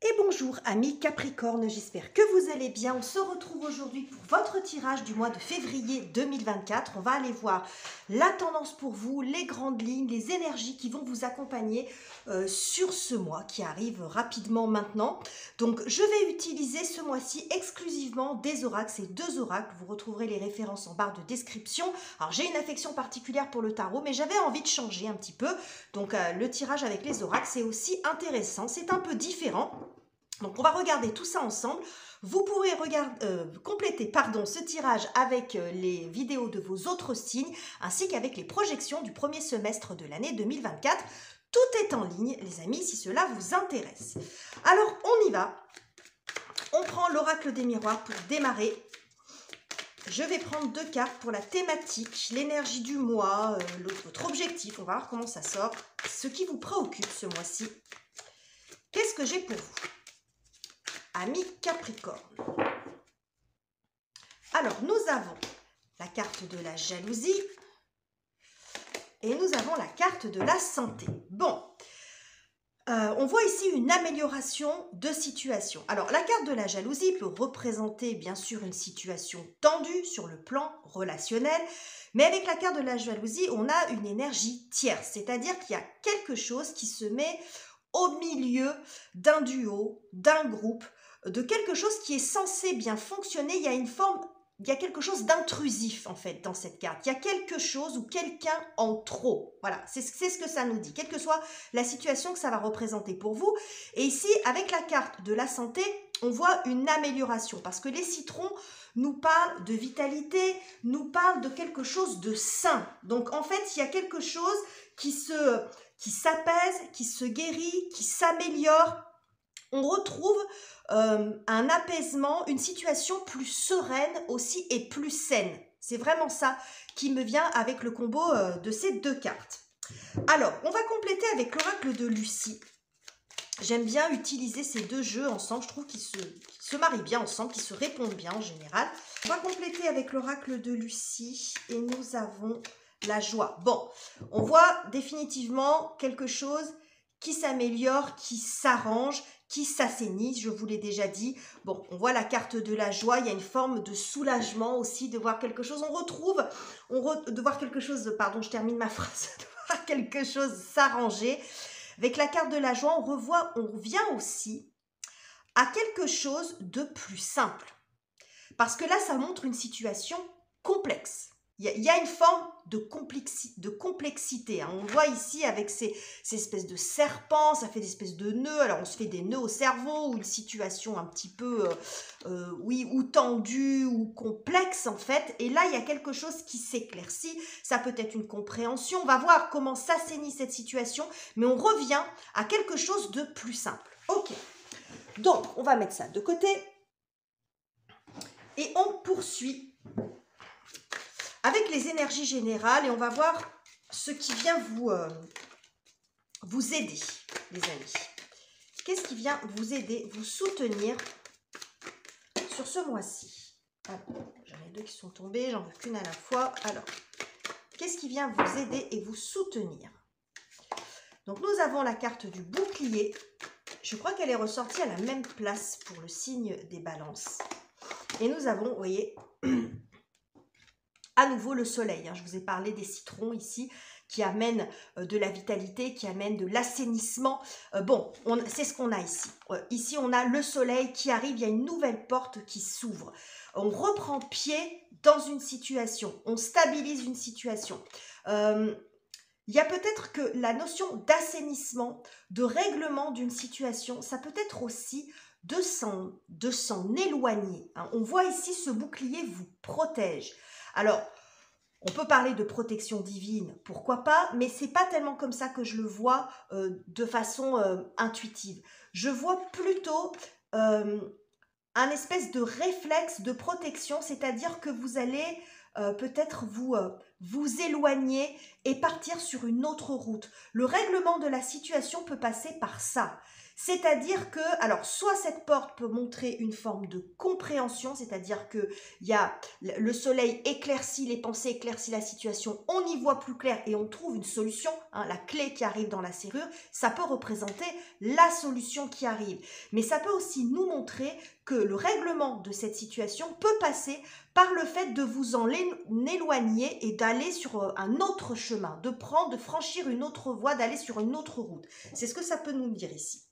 Et bonjour amis Capricorne, j'espère que vous allez bien. On se retrouve aujourd'hui pour votre tirage du mois de février 2024. On va aller voir la tendance pour vous, les grandes lignes, les énergies qui vont vous accompagner sur ce mois qui arrive rapidement maintenant. Donc je vais utiliser ce mois-ci exclusivement des oracles, ces deux oracles. Vous retrouverez les références en barre de description. Alors j'ai une affection particulière pour le tarot, mais j'avais envie de changer un petit peu. Donc le tirage avec les oracles, c'est aussi intéressant, c'est un peu différent. Donc on va regarder tout ça ensemble. Vous pourrez compléter ce tirage avec les vidéos de vos autres signes ainsi qu'avec les projections du premier semestre de l'année 2024. Tout est en ligne, les amis, si cela vous intéresse. Alors on y va. On prend l'oracle des miroirs pour démarrer. Je vais prendre deux cartes pour la thématique, l'énergie du mois, votre objectif. On va voir comment ça sort. Ce qui vous préoccupe ce mois-ci. Qu'est-ce que j'ai pour vous ? Amis Capricorne. Alors, nous avons la carte de la jalousie et nous avons la carte de la santé. Bon, on voit ici une amélioration de situation. Alors, la carte de la jalousie peut représenter bien sûr une situation tendue sur le plan relationnel, mais avec la carte de la jalousie, on a une énergie tierce, c'est-à-dire qu'il y a quelque chose qui se met au milieu d'un duo, d'un groupe, de quelque chose qui est censé bien fonctionner. Il y a quelque chose d'intrusif en fait dans cette carte. Il y a quelque chose ou quelqu'un en trop. Voilà, c'est ce que ça nous dit, quelle que soit la situation que ça va représenter pour vous. Et ici, avec la carte de la santé, on voit une amélioration parce que les citrons nous parlent de vitalité, nous parlent de quelque chose de sain. Donc en fait, il y a quelque chose qui s'apaise, qui se guérit, qui s'améliore. On retrouve un apaisement, une situation plus sereine aussi et plus saine. C'est vraiment ça qui me vient avec le combo de ces deux cartes. Alors, on va compléter avec l'oracle de Lucie. J'aime bien utiliser ces deux jeux ensemble. Je trouve qu'ils se marient bien ensemble, qu'ils se répondent bien en général. On va compléter avec l'oracle de Lucie et nous avons la joie. Bon, on voit définitivement quelque chose qui s'améliore, qui s'arrange, qui s'assainit, je vous l'ai déjà dit. Bon, on voit la carte de la joie, il y a une forme de soulagement aussi de voir quelque chose. De voir quelque chose, pardon, je termine ma phrase, de voir quelque chose s'arranger. Avec la carte de la joie, on revient aussi à quelque chose de plus simple. Parce que là, ça montre une situation complexe. Il y a une forme de complexité. Hein. On voit ici avec ces espèces de serpents, ça fait des espèces de nœuds. Alors, on se fait des nœuds au cerveau ou une situation un petit peu, ou tendue ou complexe en fait. Et là, il y a quelque chose qui s'éclaircit. Ça peut être une compréhension. On va voir comment s'assainit cette situation. Mais on revient à quelque chose de plus simple. Ok. Donc, on va mettre ça de côté. Et on poursuit avec les énergies générales et on va voir ce qui vient vous aider, les amis. Qu'est-ce qui vient vous aider, vous soutenir sur ce mois-ci? Alors, j'en ai deux qui sont tombés, j'en veux qu'une à la fois. Alors, qu'est-ce qui vient vous aider et vous soutenir? Donc, nous avons la carte du bouclier. Je crois qu'elle est ressortie à la même place pour le signe des balances. Et nous avons, vous voyez, à nouveau le soleil. Je vous ai parlé des citrons ici qui amènent de la vitalité, qui amènent de l'assainissement. Bon, c'est ce qu'on a ici. Ici, on a le soleil qui arrive, il y a une nouvelle porte qui s'ouvre. On reprend pied dans une situation, on stabilise une situation. Il y a peut-être que la notion d'assainissement, de règlement d'une situation, ça peut être aussi de s'en éloigner. On voit ici ce bouclier vous protège. Alors, on peut parler de protection divine, pourquoi pas, mais c'est pas tellement comme ça que je le vois de façon intuitive. Je vois plutôt un espèce de réflexe de protection, c'est-à-dire que vous allez peut-être vous éloigner et partir sur une autre route. Le règlement de la situation peut passer par ça. C'est-à-dire que, alors, soit cette porte peut montrer une forme de compréhension, c'est-à-dire que il y a le soleil éclaircit les pensées, éclaircit la situation, on y voit plus clair et on trouve une solution, hein, la clé qui arrive dans la serrure, ça peut représenter la solution qui arrive. Mais ça peut aussi nous montrer que le règlement de cette situation peut passer par le fait de vous en éloigner et d'aller sur un autre chemin, de franchir une autre voie, d'aller sur une autre route. C'est ce que ça peut nous dire ici.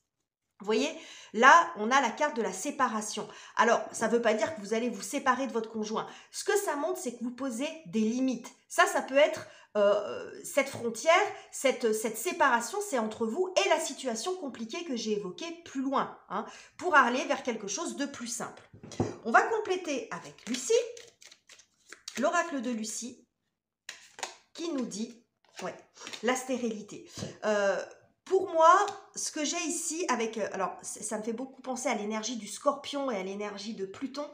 Vous voyez, là, on a la carte de la séparation. Alors, ça ne veut pas dire que vous allez vous séparer de votre conjoint. Ce que ça montre, c'est que vous posez des limites. Ça peut être cette frontière, cette séparation, c'est entre vous et la situation compliquée que j'ai évoquée plus loin, hein, pour aller vers quelque chose de plus simple. On va compléter avec Lucie, l'oracle de Lucie, qui nous dit, ouais, la stérilité. Pour moi, ce que j'ai ici avec... alors, ça me fait beaucoup penser à l'énergie du Scorpion et à l'énergie de Pluton.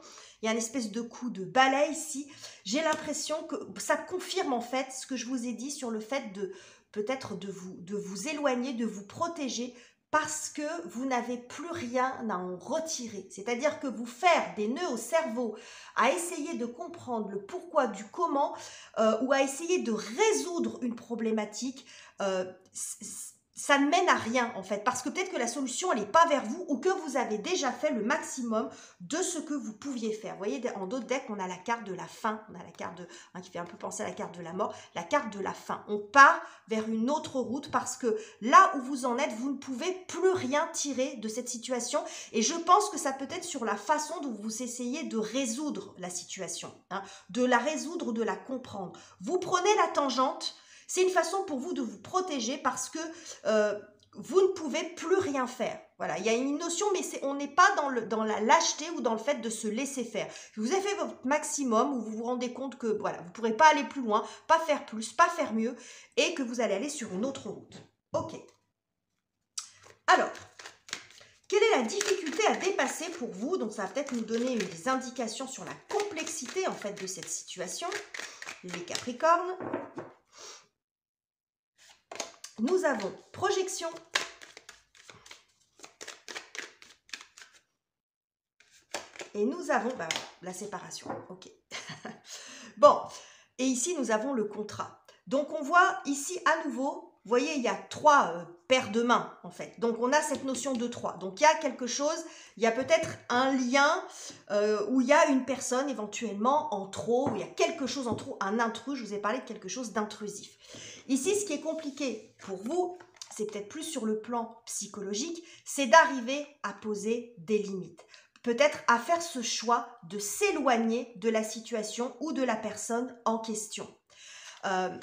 Il y a une espèce de coup de balai ici. J'ai l'impression que ça confirme en fait ce que je vous ai dit sur le fait de peut-être de vous éloigner, de vous protéger parce que vous n'avez plus rien à en retirer. C'est-à-dire que vous faire des nœuds au cerveau, à essayer de comprendre le pourquoi du comment ou à essayer de résoudre une problématique, ça ne mène à rien en fait, parce que peut-être que la solution elle n'est pas vers vous ou que vous avez déjà fait le maximum de ce que vous pouviez faire. Vous voyez, en d'autres decks, on a la carte de la fin, on a la carte de, qui fait un peu penser à la carte de la mort, la carte de la fin. On part vers une autre route parce que là où vous en êtes, vous ne pouvez plus rien tirer de cette situation et je pense que ça peut être sur la façon dont vous essayez de résoudre la situation, hein, de la résoudre, de la comprendre. Vous prenez la tangente. C'est une façon pour vous de vous protéger parce que vous ne pouvez plus rien faire. Voilà, il y a une notion, mais on n'est pas dans la lâcheté ou dans le fait de se laisser faire. Vous avez fait votre maximum où vous vous rendez compte que voilà, vous ne pourrez pas aller plus loin, pas faire plus, pas faire mieux et que vous allez aller sur une autre route. Ok. Alors, quelle est la difficulté à dépasser pour vous? Donc, ça va peut-être nous donner des indications sur la complexité en fait de cette situation. Les Capricornes. Nous avons projection, et nous avons la séparation. Ok. Bon, et ici nous avons le contrat. Donc on voit ici à nouveau, vous voyez, il y a 3 paires de mains en fait. Donc on a cette notion de 3. Donc il y a quelque chose, il y a peut-être un lien où il y a une personne éventuellement en trop, où il y a quelque chose en trop, un intrus. Je vous ai parlé de quelque chose d'intrusif. Ici, ce qui est compliqué pour vous, c'est peut-être plus sur le plan psychologique, c'est d'arriver à poser des limites. Peut-être à faire ce choix de s'éloigner de la situation ou de la personne en question.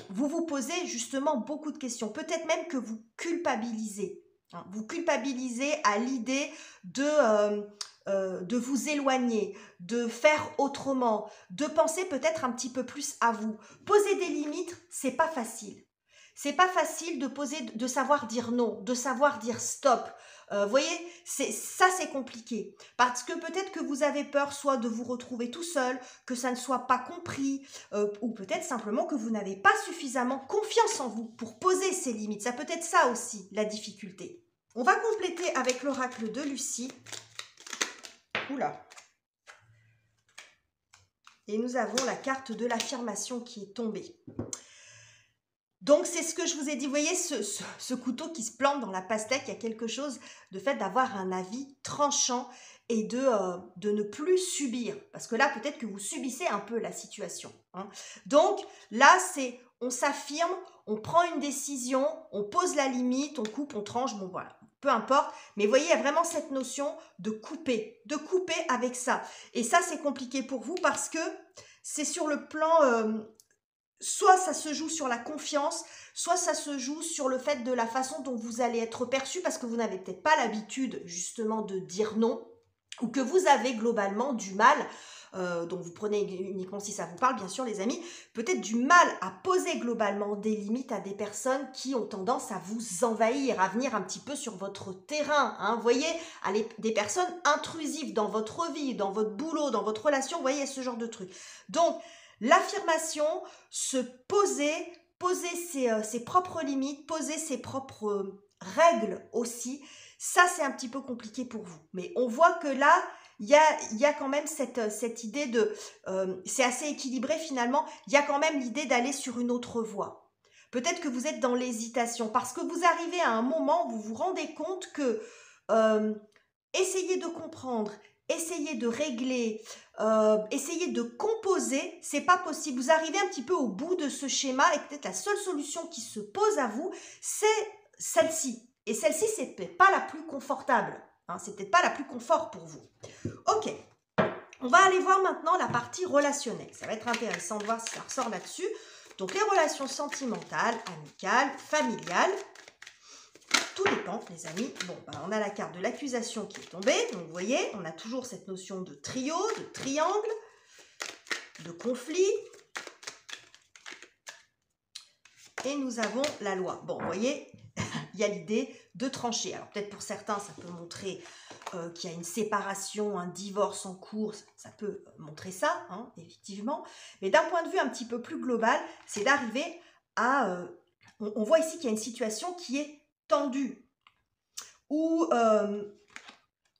Vous vous posez justement beaucoup de questions. Peut-être même que vous culpabilisez. Hein, vous culpabilisez à l'idée de vous éloigner, de faire autrement, de penser peut-être un petit peu plus à vous. Poser des limites, c'est pas facile. C'est pas facile de savoir dire non, de savoir dire stop. Vous voyez, ça c'est compliqué. Parce que peut-être que vous avez peur soit de vous retrouver tout seul, que ça ne soit pas compris, ou peut-être simplement que vous n'avez pas suffisamment confiance en vous pour poser ces limites. Ça peut être ça aussi, la difficulté. On va compléter avec l'oracle de Lucie. Oula. Et nous avons la carte de l'affirmation qui est tombée. Donc, c'est ce que je vous ai dit. Vous voyez, ce couteau qui se plante dans la pastèque, il y a quelque chose de fait d'avoir un avis tranchant et de ne plus subir. Parce que là, peut-être que vous subissez un peu la situation. Hein. Donc, là, c'est on s'affirme, on prend une décision, on pose la limite, on coupe, on tranche, bon voilà, peu importe. Mais vous voyez, il y a vraiment cette notion de couper avec ça. Et ça, c'est compliqué pour vous parce que c'est sur le plan... soit ça se joue sur la confiance, soit ça se joue sur le fait de la façon dont vous allez être perçu parce que vous n'avez peut-être pas l'habitude justement de dire non ou que vous avez globalement du mal, donc vous prenez uniquement si ça vous parle bien sûr les amis, peut-être du mal à poser globalement des limites à des personnes qui ont tendance à vous envahir, à venir un petit peu sur votre terrain, hein, vous voyez, des personnes intrusives dans votre vie, dans votre boulot, dans votre relation, vous voyez ce genre de truc. Donc, l'affirmation, se poser ses propres limites, poser ses propres règles aussi, Ça, c'est un petit peu compliqué pour vous. Mais on voit que là, il y a quand même cette idée de... c'est assez équilibré finalement. Il y a quand même l'idée d'aller sur une autre voie. Peut-être que vous êtes dans l'hésitation parce que vous arrivez à un moment où vous vous rendez compte que essayez de comprendre, essayez de régler, essayez de composer, c'est pas possible. Vous arrivez un petit peu au bout de ce schéma et peut-être la seule solution qui se pose à vous, c'est celle-ci. Et celle-ci, c'est peut-être pas la plus confortable. Hein, c'est peut-être pas la plus confort pour vous. Ok, on va aller voir maintenant la partie relationnelle. Ça va être intéressant de voir si ça ressort là-dessus. Donc les relations sentimentales, amicales, familiales. Tout dépend, les amis. Bon, on a la carte de l'accusation qui est tombée. Donc, vous voyez, on a toujours cette notion de trio, de triangle, de conflit. Et nous avons la loi. Bon, vous voyez, il y a l'idée de trancher. Alors, peut-être pour certains, ça peut montrer qu'il y a une séparation, un divorce en cours. Ça peut montrer ça, hein, effectivement. Mais d'un point de vue un petit peu plus global, c'est d'arriver à... on voit ici qu'il y a une situation qui est tendue, où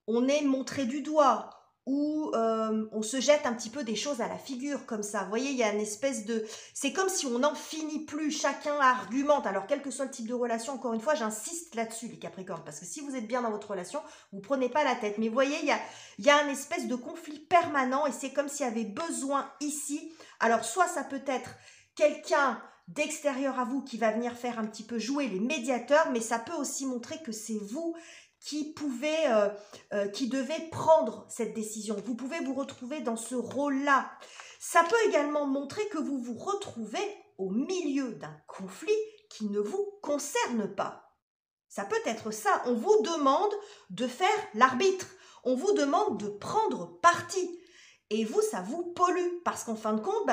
on est montré du doigt, où on se jette un petit peu des choses à la figure comme ça. Vous voyez, il y a une espèce de... C'est comme si on n'en finit plus, chacun argumente. Alors, quel que soit le type de relation, encore une fois, j'insiste là-dessus, les Capricornes, parce que si vous êtes bien dans votre relation, vous ne prenez pas la tête. Mais vous voyez, il y a un espèce de conflit permanent et c'est comme s'il y avait besoin ici. Alors, soit ça peut être quelqu'un d'extérieur à vous qui va venir faire un petit peu jouer les médiateurs, mais ça peut aussi montrer que c'est vous qui devez prendre cette décision. Vous pouvez vous retrouver dans ce rôle-là. Ça peut également montrer que vous vous retrouvez au milieu d'un conflit qui ne vous concerne pas. Ça peut être ça. On vous demande de faire l'arbitre. On vous demande de prendre parti. Et vous, ça vous pollue. Parce qu'en fin de compte,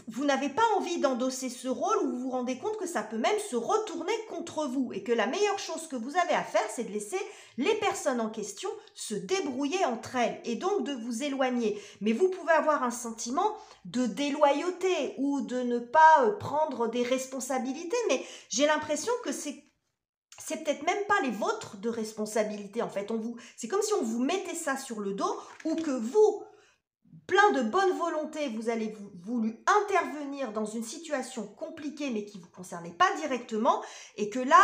vous n'avez pas envie d'endosser ce rôle où vous vous rendez compte que ça peut même se retourner contre vous et que la meilleure chose que vous avez à faire, c'est de laisser les personnes en question se débrouiller entre elles et donc de vous éloigner. Mais vous pouvez avoir un sentiment de déloyauté ou de ne pas prendre des responsabilités, mais j'ai l'impression que c'est peut-être même pas les vôtres de responsabilité en fait. C'est comme si on vous mettait ça sur le dos ou que vous, plein de bonne volonté, vous avez voulu intervenir dans une situation compliquée mais qui ne vous concernait pas directement et que là,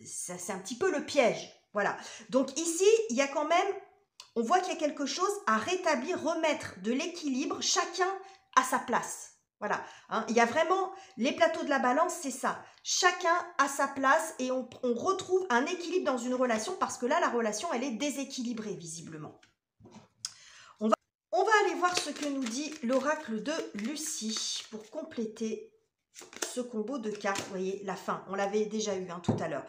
c'est un petit peu le piège. Voilà. Donc ici, il y a quand même, on voit qu'il y a quelque chose à rétablir, remettre de l'équilibre, chacun à sa place. Voilà. Hein, il y a vraiment, les plateaux de la balance, c'est ça. Chacun à sa place et on retrouve un équilibre dans une relation parce que là, la relation, elle est déséquilibrée visiblement. On va aller voir ce que nous dit l'oracle de Lucie pour compléter ce combo de cartes. Vous voyez, la fin, on l'avait déjà eu tout à l'heure.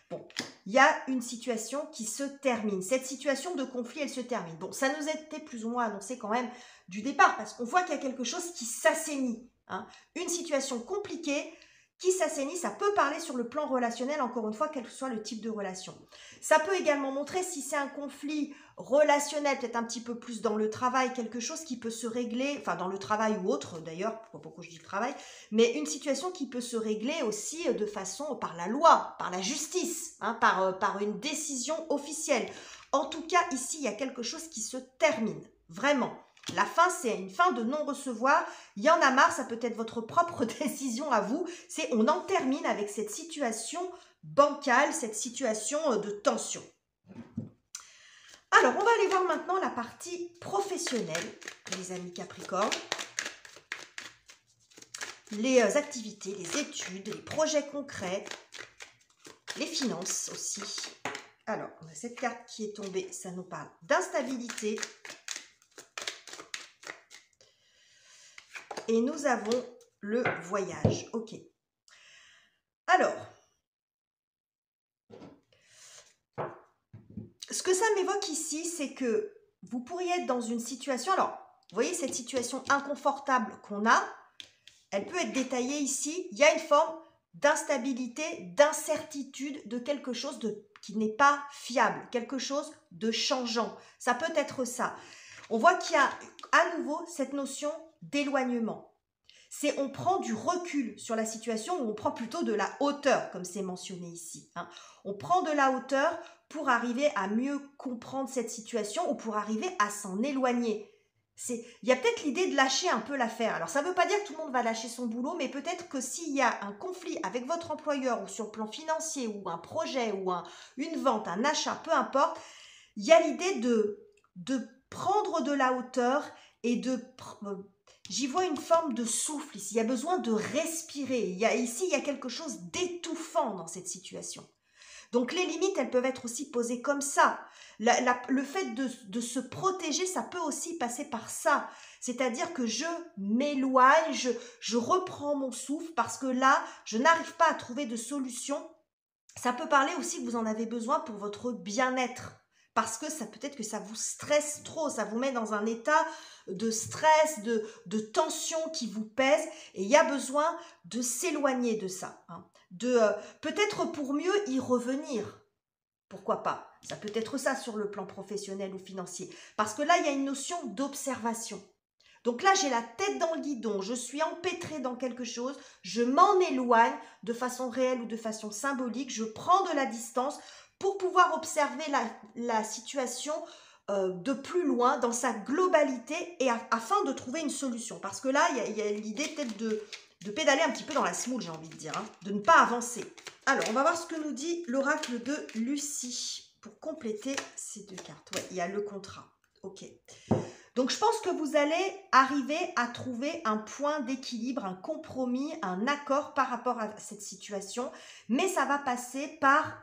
Bon, il y a une situation qui se termine. Cette situation de conflit, elle se termine. Bon, ça nous était plus ou moins annoncé quand même du départ parce qu'on voit qu'il y a quelque chose qui s'assainit. Hein. Une situation compliquée qui s'assainit, ça peut parler sur le plan relationnel, encore une fois, quel que soit le type de relation. Ça peut également montrer si c'est un conflit relationnel, peut-être un petit peu plus dans le travail, quelque chose qui peut se régler, enfin dans le travail ou autre d'ailleurs, pourquoi je dis le travail, mais une situation qui peut se régler aussi de façon par la loi, par la justice, hein, par une décision officielle. En tout cas, ici, il y a quelque chose qui se termine, vraiment. La fin, c'est une fin de non-recevoir. Il y en a marre, ça peut être votre propre décision à vous. C'est on en termine avec cette situation bancale, cette situation de tension. Alors, on va aller voir maintenant la partie professionnelle, les amis Capricorne. Les activités, les études, les projets concrets, les finances aussi. Alors, on a cette carte qui est tombée, ça nous parle d'instabilité. Et nous avons le voyage. Ok. Alors, ce que ça m'évoque ici, c'est que vous pourriez être dans une situation... Alors, vous voyez cette situation inconfortable qu'on a, elle peut être détaillée ici. Il y a une forme d'instabilité, d'incertitude, de quelque chose qui n'est pas fiable, quelque chose de changeant. Ça peut être ça. On voit qu'il y a à nouveau cette notion d'éloignement. c'est on prend du recul sur la situation ou on prend plutôt de la hauteur, comme c'est mentionné ici. Hein. On prend de la hauteur pour arriver à mieux comprendre cette situation ou pour arriver à s'en éloigner. Il y a peut-être l'idée de lâcher un peu l'affaire. Alors, ça ne veut pas dire que tout le monde va lâcher son boulot, mais peut-être que s'il y a un conflit avec votre employeur ou sur le plan financier ou un projet ou une vente, un achat, peu importe, il y a l'idée de prendre de la hauteur et j'y vois une forme de souffle ici. Il y a besoin de respirer. Ici, il y a quelque chose d'étouffant dans cette situation. Donc, les limites, elles peuvent être aussi posées comme ça. Le fait de se protéger, ça peut aussi passer par ça. C'est-à-dire que je m'éloigne, je reprends mon souffle parce que là, je n'arrive pas à trouver de solution. Ça peut parler aussi que vous en avez besoin pour votre bien-être. Parce que peut-être que ça vous stresse trop, ça vous met dans un état de stress, de tension qui vous pèse. Et il y a besoin de s'éloigner de ça. Hein. Peut-être pour mieux y revenir. Pourquoi pas? Ça peut être ça sur le plan professionnel ou financier. Parce que là, il y a une notion d'observation. Donc là, j'ai la tête dans le guidon, je suis empêtrée dans quelque chose, je m'en éloigne de façon réelle ou de façon symbolique, je prends de la distance pour pouvoir observer la situation de plus loin, dans sa globalité, et afin de trouver une solution. Parce que là, il y a l'idée peut-être de pédaler un petit peu dans la semoule, j'ai envie de dire, hein, de ne pas avancer. Alors, on va voir ce que nous dit l'oracle de Lucie pour compléter ces deux cartes. Ouais, il y a le contrat. Ok. Donc, je pense que vous allez arriver à trouver un point d'équilibre, un compromis, un accord par rapport à cette situation, mais ça va passer par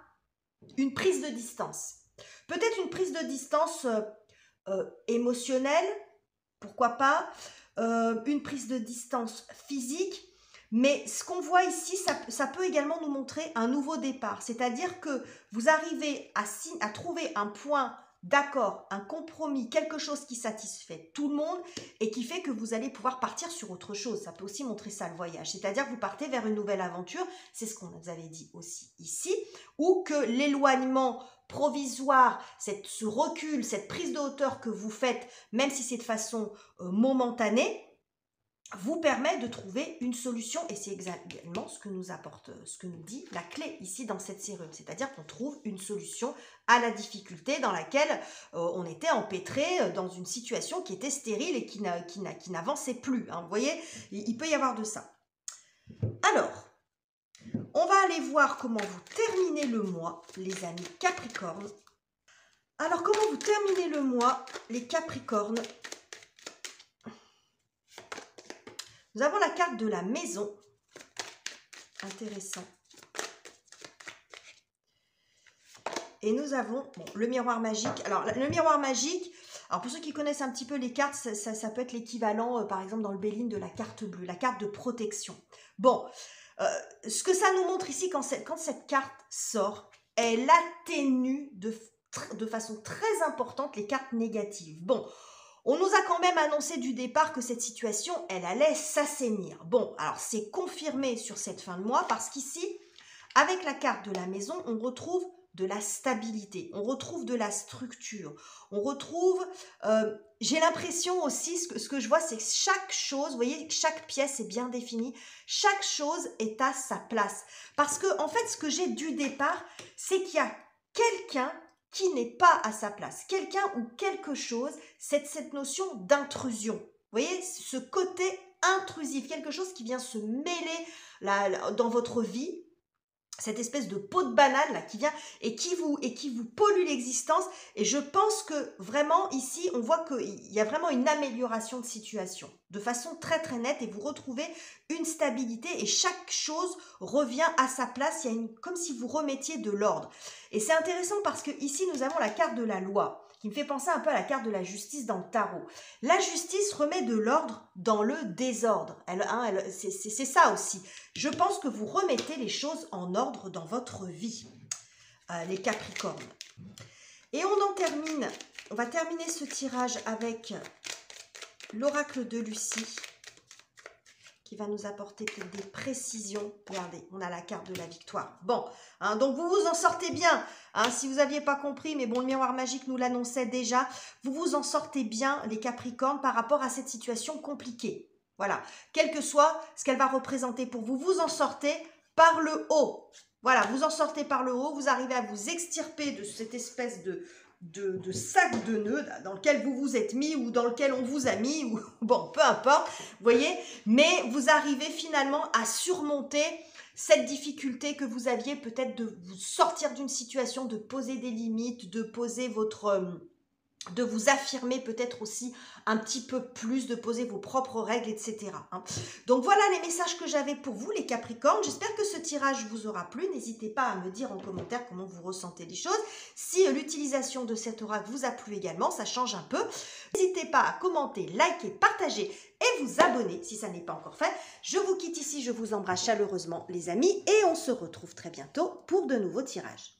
une prise de distance. Peut-être une prise de distance émotionnelle, pourquoi pas, une prise de distance physique, mais ce qu'on voit ici, ça peut également nous montrer un nouveau départ, c'est-à-dire que vous arrivez à trouver un point d'accord, un compromis, quelque chose qui satisfait tout le monde et qui fait que vous allez pouvoir partir sur autre chose. Ça peut aussi montrer ça, le voyage. C'est-à-dire que vous partez vers une nouvelle aventure, c'est ce qu'on vous avait dit aussi ici, ou que l'éloignement provisoire, ce recul, cette prise de hauteur que vous faites, même si c'est de façon momentanée, vous permet de trouver une solution, et c'est exactement ce que nous apporte, ce que nous dit la clé ici dans cette serrure, c'est-à-dire qu'on trouve une solution à la difficulté dans laquelle on était empêtré dans une situation qui était stérile et qui n'avançait plus. Hein. Vous voyez, il peut y avoir de ça. Alors, on va aller voir comment vous terminez le mois, les amis Capricorne. Alors, comment vous terminez le mois, les Capricornes? Nous avons la carte de la maison. Intéressant. Et nous avons le miroir magique. Alors, le miroir magique, alors pour ceux qui connaissent un petit peu les cartes, ça peut être l'équivalent, par exemple, dans le Béline, de la carte bleue, la carte de protection. Bon, ce que ça nous montre ici, quand cette carte sort, elle atténue de façon très importante les cartes négatives. Bon, on nous a quand même annoncé du départ que cette situation, elle allait s'assainir. Bon, alors c'est confirmé sur cette fin de mois parce qu'ici, avec la carte de la maison, on retrouve de la stabilité, on retrouve de la structure, on retrouve, j'ai l'impression aussi, ce que je vois, c'est que chaque chose, vous voyez, chaque pièce est bien définie, chaque chose est à sa place. Parce que, en fait, ce que j'ai du départ, c'est qu'il y a quelqu'un qui n'est pas à sa place, quelqu'un ou quelque chose, c'est cette notion d'intrusion. Vous voyez, ce côté intrusif, quelque chose qui vient se mêler là, dans votre vie, cette espèce de peau de banane là qui vient et qui vous pollue l'existence. Et je pense que vraiment ici, on voit qu'il y a vraiment une amélioration de situation de façon très très nette et vous retrouvez une stabilité et chaque chose revient à sa place. Il y a comme si vous remettiez de l'ordre. Et c'est intéressant parce que ici, nous avons la carte de la loi qui me fait penser un peu à la carte de la justice dans le tarot. La justice remet de l'ordre dans le désordre. C'est ça aussi. Je pense que vous remettez les choses en ordre dans votre vie, les Capricornes. Et on va terminer ce tirage avec l'oracle de Lucie, qui va nous apporter des précisions. Regardez, on a la carte de la victoire. Bon, hein, donc vous vous en sortez bien. Hein, si vous n'aviez pas compris, mais bon, le miroir magique nous l'annonçait déjà. Vous vous en sortez bien, les Capricornes, par rapport à cette situation compliquée. Voilà, quel que soit ce qu'elle va représenter pour vous, vous en sortez par le haut. Voilà, vous en sortez par le haut, vous arrivez à vous extirper de cette espèce de sac de nœuds dans lequel vous vous êtes mis ou dans lequel on vous a mis, ou bon, peu importe, vous voyez, mais vous arrivez finalement à surmonter cette difficulté que vous aviez peut-être de vous sortir d'une situation, de poser des limites, de poser de vous affirmer peut-être aussi un petit peu plus, de poser vos propres règles, etc. Donc voilà les messages que j'avais pour vous, les Capricornes. J'espère que ce tirage vous aura plu. N'hésitez pas à me dire en commentaire comment vous ressentez les choses. Si l'utilisation de cet oracle vous a plu également, ça change un peu. N'hésitez pas à commenter, liker, partager et vous abonner si ça n'est pas encore fait. Je vous quitte ici, je vous embrasse chaleureusement les amis et on se retrouve très bientôt pour de nouveaux tirages.